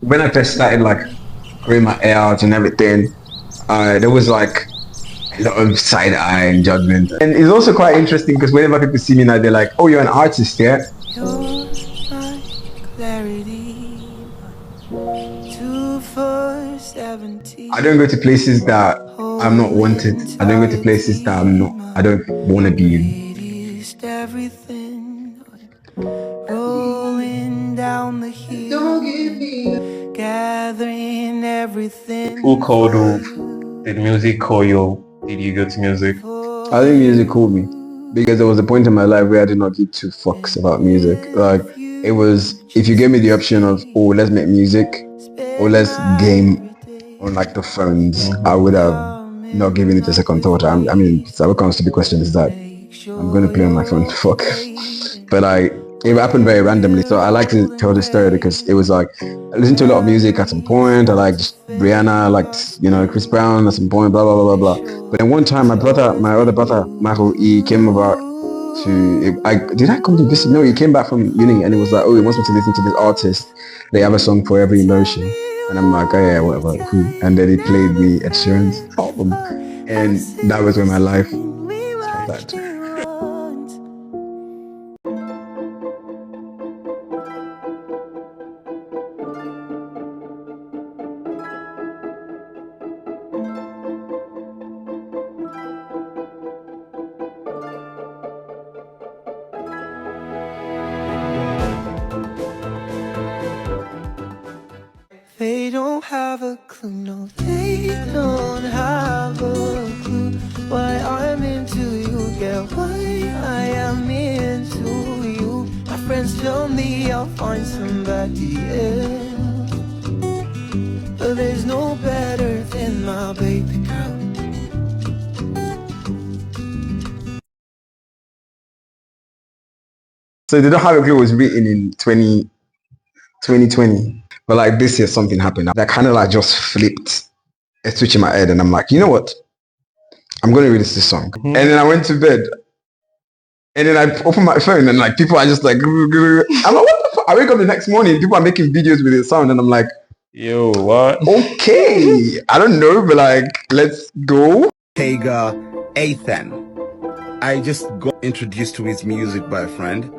when I first started like growing my hair out and everything, there was like a lot of side eye and judgment. And it's also quite interesting because whenever people see me now, they're like, "Oh, you're an artist, yeah?" You're my clarity. 24/17. I don't go to places that I'm not wanted. Holding I don't go to places that tightly I don't want to be in. greatest everything. Rolling down the hill, gathering everything. Who called who? Did music call you? Did you go to music? I think music called me because there was a point in my life where I did not give two fucks about music. Like it was, if you gave me the option of, oh, let's make music or let's game on like the phones, I would have not given it a second thought. I mean, so what comes to the question is that I'm going to play on my phone. Fuck. But it happened very randomly. So I like to tell the story because it was like I listened to a lot of music at some point. I liked Rihanna, I liked Chris Brown at some point. Blah blah blah blah blah. But then one time, my other brother Michael, he came over to. Did I come to visit? No, he came back from uni and he was like, oh, he wants me to listen to this artist. They have a song for every emotion. And I'm like, oh yeah, whatever, who? And then he played me Ed Sheeran's album, and that was when my life started. They don't have a clue, no, they don't have a clue why I'm into you, yeah, why I am into you. My friends tell me I'll find somebody else, but there's no better than my baby girl. So They Don't Have a Clue was written in 2020. But like this year something happened that kind of like just flipped a switch in my head and I'm like, you know what? I'm going to release this song. And then I went to bed. And then I opened my phone and like people are just like, I'm like, what the fuck? I wake up the next morning, people are making videos with the sound and I'm like, yo, what? Okay. I don't know, but like, let's go. TEGA ETHAN. I just got introduced to his music by a friend.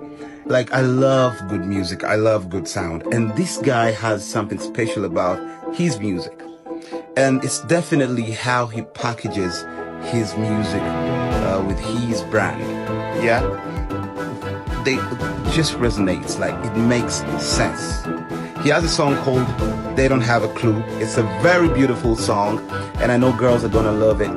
Like, I love good music, I love good sound, and this guy has something special about his music, and it's definitely how he packages his music with his brand. Yeah, they just resonates, like it makes sense. He has a song called They Don't Have a Clue. It's a very beautiful song, and I know girls are gonna love it.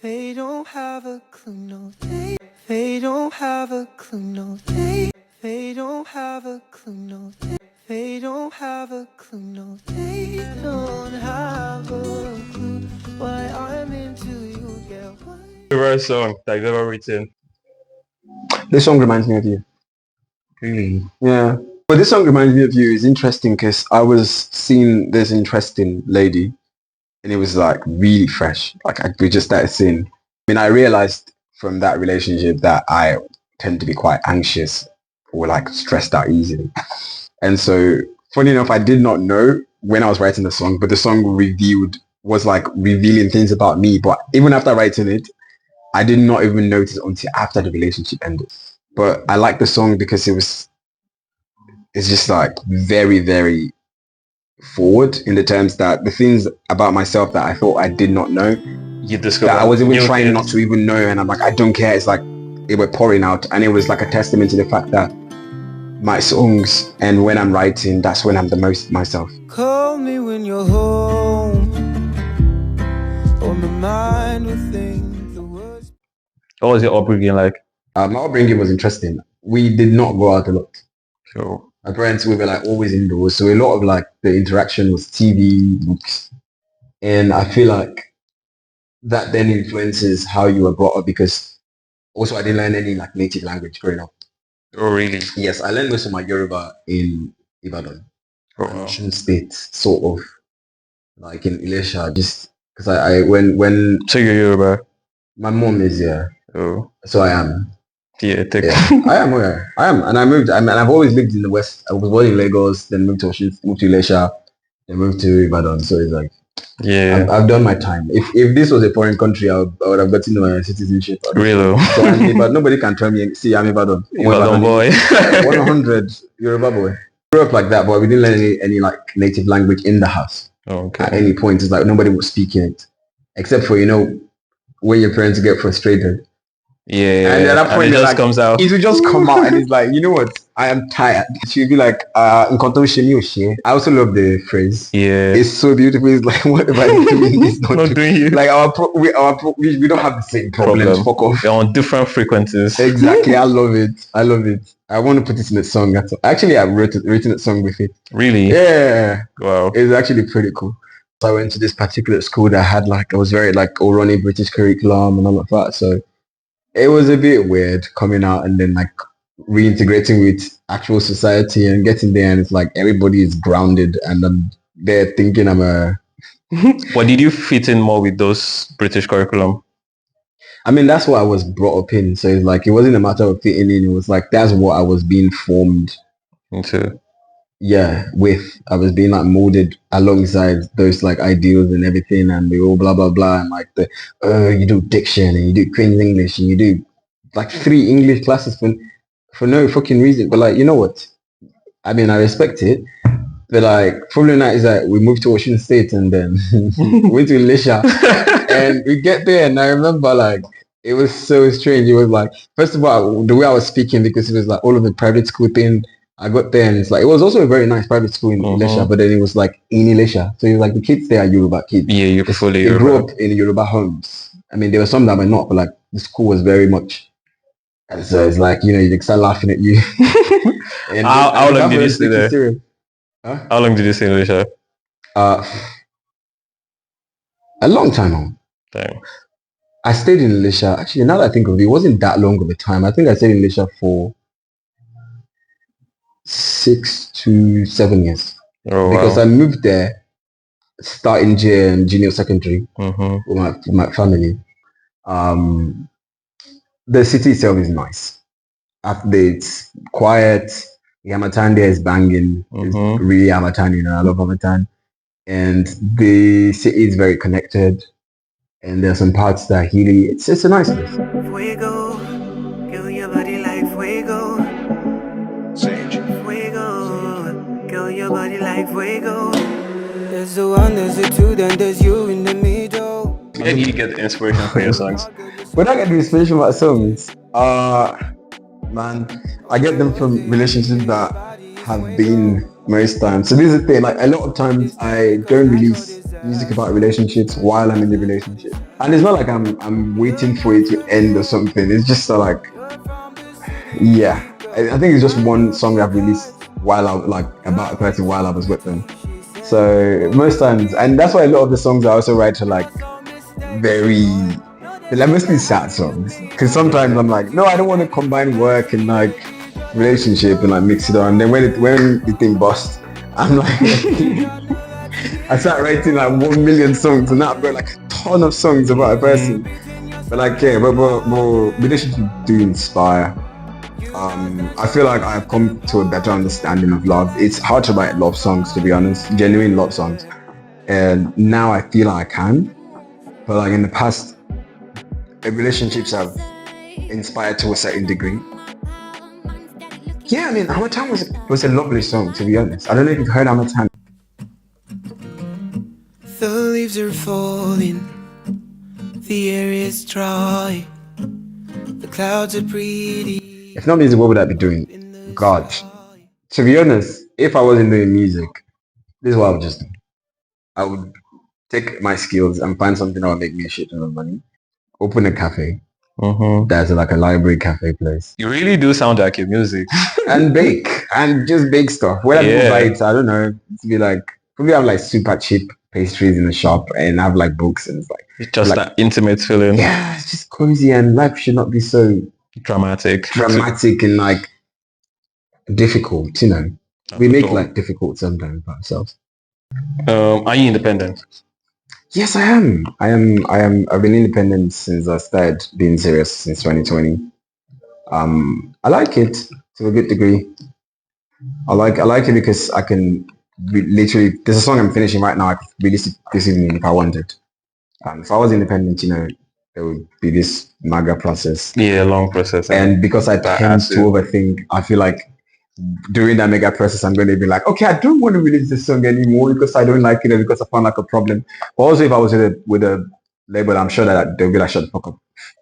They don't have a clue, no, they don't have a clue, no, they don't have a clue, no, they don't have a clue, no, they don't have a clue why I'm into you, yeah, why? Favorite song that you've ever written? This song reminds me of you. Really? Yeah. But this song reminds me of you is interesting because I was seeing this interesting lady and it was like really fresh. Like we just started seeing. I mean, I realized from that relationship that I tend to be quite anxious or like stressed out easily. And so, funny enough, I did not know when I was writing the song, but the song was like revealing things about me. But even after writing it, I did not even notice until after the relationship ended. But I like the song because it's just like very, very forward in the terms that the things about myself that I thought I did not know, You discovered that I was even new trying things. not to even know, and I'm like, I don't care. It's like it were pouring out, and it was like a testament to the fact that my songs and when I'm writing, that's when I'm the most myself. Call me when you're home, on my mind will think the words. What was your upbringing like? My upbringing was interesting. We did not go out a lot. So, My parents, we were like always indoors, so a lot of like the interaction was TV, books, and I feel like that then influences how you were brought up because also I didn't learn any like native language growing up. oh really? Yes, I learned most of my Yoruba in Ibadan, Oh, an wow. Ocean State, sort of like in Ilesha, just because when So you're Yoruba? my mom is here, Oh, so I am. Yeah, I am. And I moved. And I've always lived in the West. I was born in Lagos, then moved to Ilesha, then moved to Ibadan. So it's like yeah. I've done my time. If this was a foreign country, I would have gotten my citizenship. Really? So but nobody can tell me. See, I'm Ibadan. Ibadan boy. 100 Yoruba boy. Grew up like that, but we didn't learn any like native language in the house. Okay. At any point, it's like nobody was speaking it, except for when your parents get frustrated. Yeah. And at that point, it just like, comes out. it will just come out, and it's like, you know what? I am tired. She'll be like, "Nkan to ṣe mí ò ṣe." I also love the phrase. Yeah. It's so beautiful. It's like, whatever I'm doing is not doing you. Like we don't have the same problems. Fuck off. They're on different frequencies. Exactly. I love it. I want to put it in a song. Actually, I've written a song with it. Really? Yeah. Wow. It's actually pretty cool. So I went to this particular school that had it was very like Orani British curriculum and all of that. So it was a bit weird coming out and then like reintegrating with actual society and getting there, and it's like everybody is grounded and I'm there thinking I'm a But did you fit in more with those British curriculum? I mean, that's what I was brought up in. So it's like it wasn't a matter of fitting in, it was like that's what I was being formed into. Yeah, I was being like molded alongside those like ideals and everything, and we all blah blah blah, and like you do diction and you do Queen's English and you do like 3 English classes for no fucking reason. But like, you know what? I mean, I respect it, but like problem now is that we moved to Washington State and then went to Elisha, and we get there, and I remember like it was so strange. It was like, first of all, the way I was speaking, because it was like all of the private school thing. I got there and it's like, it was also a very nice private school in Elisha, but then it was like in Elisha. So it was like the kids there are Yoruba kids. Yeah, you're fully They grew up in Yoruba homes. I mean, there were some that were not, but like the school was very much. And so it's like, they start laughing at you. And how long did you stay there? Huh? How long did you stay in Elisha? A long time on. Damn. I stayed in Elisha. Actually, now that I think of it, it wasn't that long of a time. I think I stayed in Elisha for 6 to 7 years. Oh, because wow. I moved there starting junior secondary with my family. The city itself is nice. It's quiet. The Hamatan there is banging. It's really Hamatan, I love Hamatan. And the city is very connected. And there's some parts that really, it's a nice place. Fuego, kill your body like fuego. Fuego, kill your body like fuego. There's the one, there's the two, then there's you in the middle. Where do you get the inspiration for your songs? When I get the inspiration for my songs, man, I get them from relationships that have been most times. So this is the thing, like a lot of times I don't release music about relationships while I'm in the relationship. And it's not like I'm waiting for it to end or something. It's just like, yeah. I think it's just one song I've released while about a person while I was with them. So most times, and that's why a lot of the songs I also write are like they're mostly sad songs. Because sometimes I'm like, no, I don't want to combine work and like relationship and like mix it on. And then when the thing busts, I'm like, I start writing like 1 million songs, and now I've got like a ton of songs about a person. But like, yeah, but relationships do inspire. I feel like I've come to a better understanding of love. It's hard to write love songs, to be honest, genuine love songs. And now I feel like I can. But like in the past, relationships have inspired to a certain degree. Yeah, I mean, Hamatan was a lovely song, to be honest. I don't know if you've heard Hamatan. The leaves are falling, the air is dry, the clouds are pretty. If not music, what would I be doing? God. To be honest, if I wasn't doing music, this is what I would just do. I would take my skills and find something that would make me a shit ton of money. Open a cafe. That's like a library cafe place. You really do sound like your music. And bake. And just bake stuff. Whether people buy it, I don't know. To be like, probably have like super cheap pastries in the shop and have like books, and it's like it's just like, that intimate feeling. Yeah, it's just cozy, and life should not be so dramatic and like difficult, we make life difficult sometimes for ourselves. Are you independent? Yes, I am. I've been independent since I started being serious since 2020. I like it to a good degree. I like it because I can literally. There's a song I'm finishing right now. I could release it this evening if I wanted. If I was independent, there would be this mega process. Yeah, long process. And because I that tend to acid. overthink, I feel like during that mega process, I'm going to be like, okay, I don't want to release this song anymore because I don't like it or because I found like a problem. Also, if I was with a label, I'm sure that they'll be like, shut the fuck up.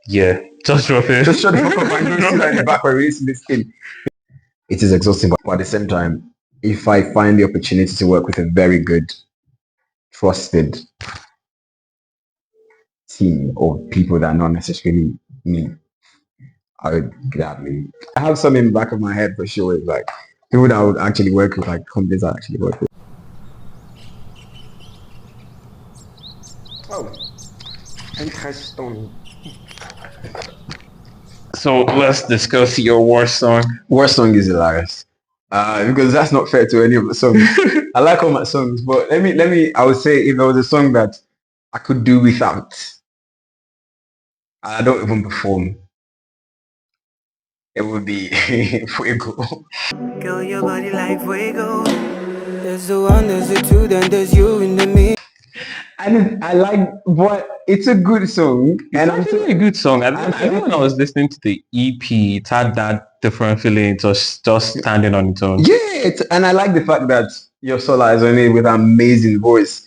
Yeah, just drop it. Just shut the fuck up and go sit in the back while releasing this thing. It is exhausting, but at the same time, if I find the opportunity to work with a very good, trusted team of people that are not necessarily me, I would gladly. I have some in the back of my head for sure. It's like people that I would actually work with, like companies I actually work with. Oh, interesting. So let's discuss your worst song. Worst song is hilarious. Because that's not fair to any of the songs. I like all my songs, but I would say if there was a song that I could do without, I don't even perform, it would be Fuego. Girl, your body like fuego. There's the one, there's the two, then there's you in the middle. And I like, but it's a good song. It's actually a good song. I think when I was listening to the EP, it had that different feeling. It was just standing on its own. Yeah, and I like the fact that your Sola is on it with an amazing voice.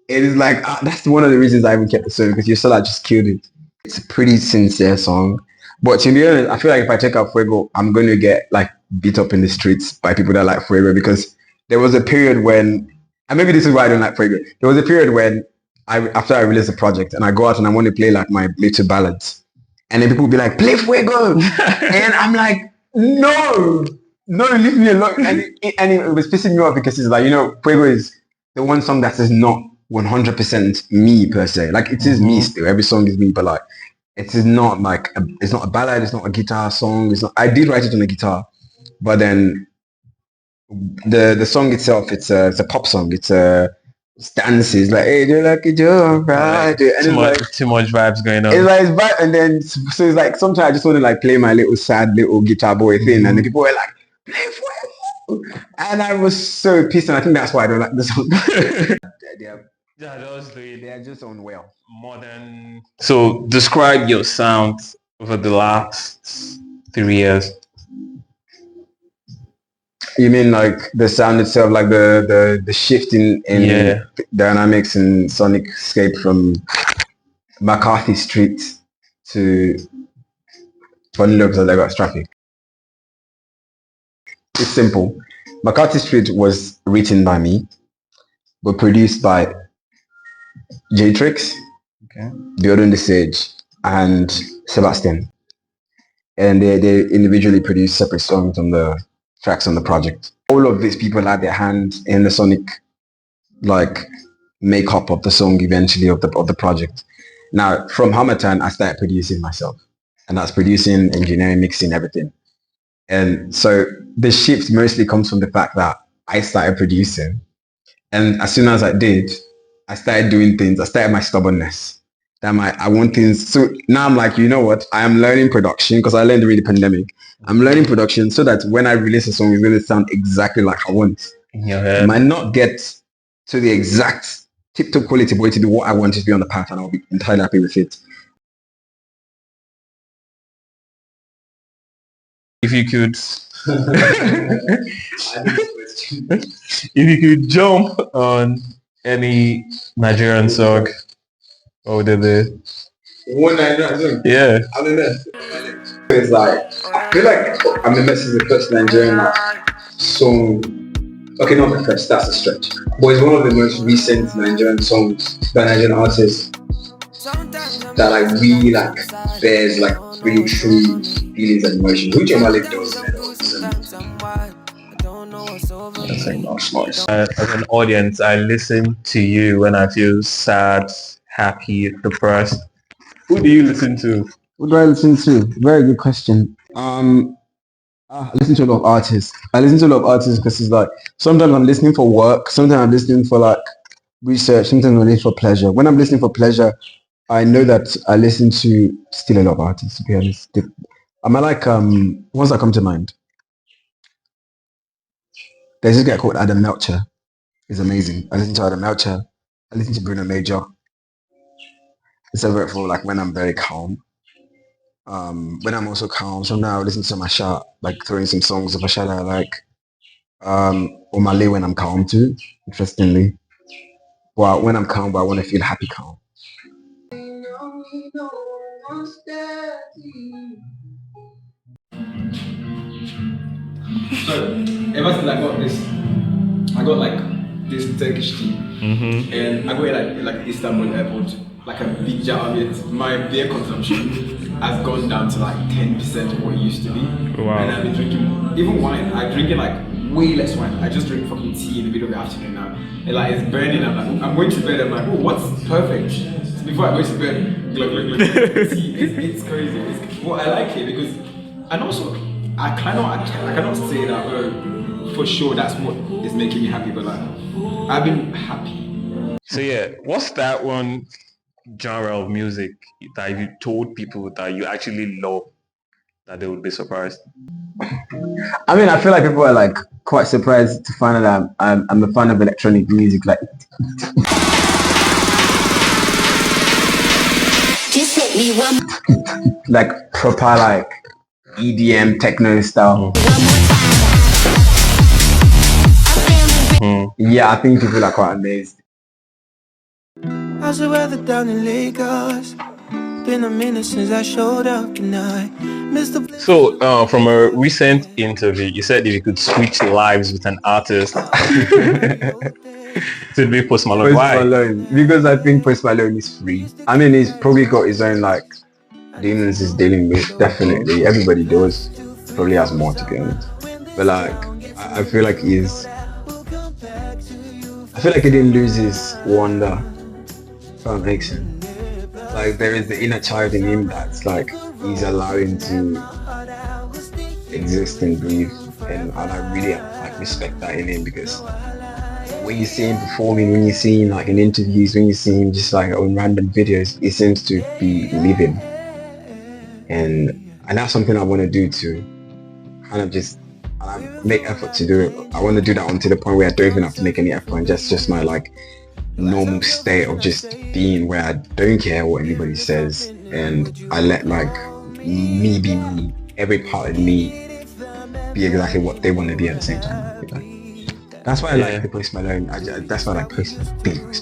It is like, that's one of the reasons I even kept the song because your Sola just killed it. It's a pretty sincere song. But to be honest, I feel like if I check out Fuego, I'm going to get like beat up in the streets by people that like Fuego because there was a period when, and maybe this is why I don't like Fuego. There was a period when after I released the project and I go out and I want to play like my little ballads. And then people will be like, play Fuego. And I'm like, no, leave me alone. And it was pissing me off because it's like, Fuego is the one song that is not 100% me per se. Like it is me still. Every song is me, but like it is not like it's not a ballad. It's not a guitar song. It's not. I did write it on a guitar, but then the song itself, it's a pop song. It's dances like, hey, do like you do, right? Too much vibes going on. It's like it's vibe, and then so it's like sometimes I just want to like play my little sad little guitar boy thing, and the people were like, play Fuego, and I was so pissed, and I think that's why I don't like the song. They are just unwell. Modern. So describe your sound over the last 3 years. You mean like the sound itself, like the shift in dynamics and sonic scape from McCarthy Street to Funny Looks of Lagos Traffic? It's simple. McCarthy Street was written by me, but produced by J-Trix, Building the Sage, and Sebastian. And they individually produced separate songs on the tracks on the project. All of these people had their hand in the sonic like makeup of the song eventually of the project. Now from Hamatan I started producing myself, and that's producing, engineering, mixing, everything. And so the shift mostly comes from the fact that I started producing, and as soon as I did, I started doing things. I started my stubbornness. I want things. So now I'm like, you know what? I am learning production because I learned during the pandemic. I'm learning production so that when I release a song, it's going to sound exactly like I want. I might not get to the exact tip-top quality, but to be what I want it to be on the path, and I'll be entirely happy with it. If you could, if you could jump on any Nigerian song, what would it be? One Nigerian song? Yeah. I don't know. It's like, I feel like I'm the Messi is the first Nigerian song. Okay, not the first, that's a stretch. But it's one of the most recent Nigerian songs by Nigerian artists that I really like bears like really true feelings and emotions. Which Malik does. As an audience, I listen to you when I feel sad, happy, depressed. Who do you listen to? Who do I listen to? Very good question. I listen to a lot of artists. I listen to a lot of artists because it's like sometimes I'm listening for work, sometimes I'm listening for like research, sometimes I'm listening for pleasure. When I'm listening for pleasure, I know that I listen to still a lot of artists, to be honest. Am I like ones that come to mind? There's this guy called Adam Melcher. He's amazing. I listen to Adam Melcher. I listen to Bruno Major. It's a for like when I'm very calm. When I'm also calm. So now I listen to Masha, like throwing some songs of Masha that I like. Omale when I'm calm too, interestingly. Well, when I'm calm, but I want to feel happy calm. So, ever since I got like this Turkish tea, and I go like Istanbul airport, like a big jar of it. My beer consumption has gone down to like 10% of what it used to be. Wow. And I've been drinking even wine. I'm drinking like way less wine. I just drink fucking tea in the middle of the afternoon now. And like it's burning. I'm like, I'm going to bed. I'm like, oh, what's perfect? So before I go to bed, glug glug glug. Tea. It's crazy. Well, I like it because, and also I cannot say that for sure that's what is making me happy, but like I've been happy. So yeah, what's that one genre of music that if you told people that you actually love, that they would be surprised? I mean, I feel like people are like quite surprised to find out that I'm a fan of electronic music, like Just hit me one. like proper like EDM techno style. Yeah, I think people are quite amazed. How's the weather down in Lagos? Been a minute since I showed up tonight. Mr. So, from a recent interview, you said if you could switch lives with an artist, it'd be Post Malone. Why? Malone, because I think Post Malone is free. I mean, he's probably got his own like demons he's dealing with. Definitely, everybody does. Probably has more to be honest. But like, I feel like he didn't lose his wonder. If that makes sense. Like there is the inner child in him that's like he's allowing to exist and breathe, and I really like respect that in him, because when you see him performing, when you see him like in interviews, when you see him just like on random videos, he seems to be living, and that's something I want to do to kind of just make effort to do it. I want to do that until the point where I don't even have to make any effort, and just my like normal state of just being where I don't care what anybody says, and I let like me be me, every part of me be exactly what they want to be at the same time. Like, that's why I like the Post Malone. That's why I like Post Malone.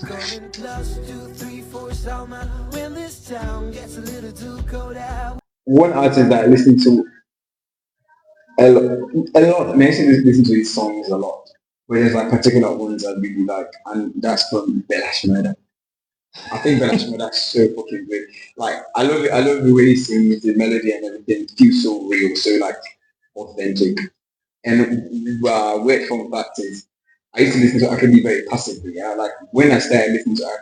One artist that I listen to a lot. I mean, I listen to his songs a lot. But there's like particular ones I really like, and that's from Belash Murder. I think Belash Murder is so fucking good. Like I love it. I love the way he sings, the melody and everything. It feels so real, so like authentic. And weird fun fact is, I used to listen to Afrobeat very passively. Yeah, like when I started listening to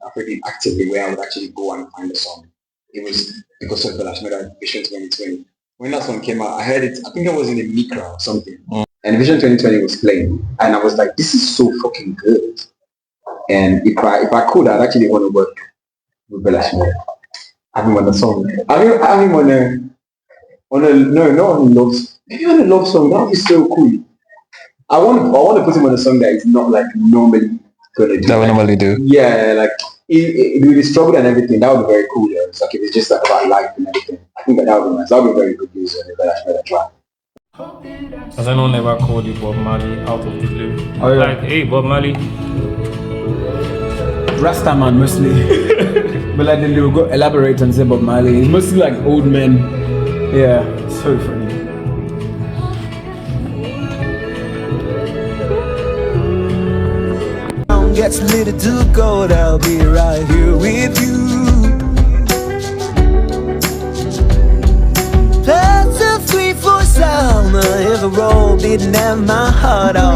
Afrobeat actively, where I would actually go and find a song, it was because of Belash Murder Vision 2020. When that song came out, I heard it. I think I was in a Micra or something. And Vision 2020 was playing, and I was like, "This is so fucking good." And if I could, I'd actually want to work with Belash Murder. I haven't won a song. I haven't won not on a love, maybe on a love song. That would be so cool. I want to put him on a song that is not like normally gonna do. That we normally do. Yeah, like with the struggle and everything, that would be very cool. Yeah. It's like if it's just like about life and everything. I think that would be nice. That would be very good news on the Belash Murder track. Has anyone ever called you Bob Marley out of the blue? Oh, yeah. Like, hey, Bob Marley. Rasta man mostly. But like then they will go elaborate and say Bob Marley. It's mostly like old men. Yeah, so funny. Gets little too cold, I'll be right here with you. Plus a 3-4 sound, I ever roll, didn't have my heart out.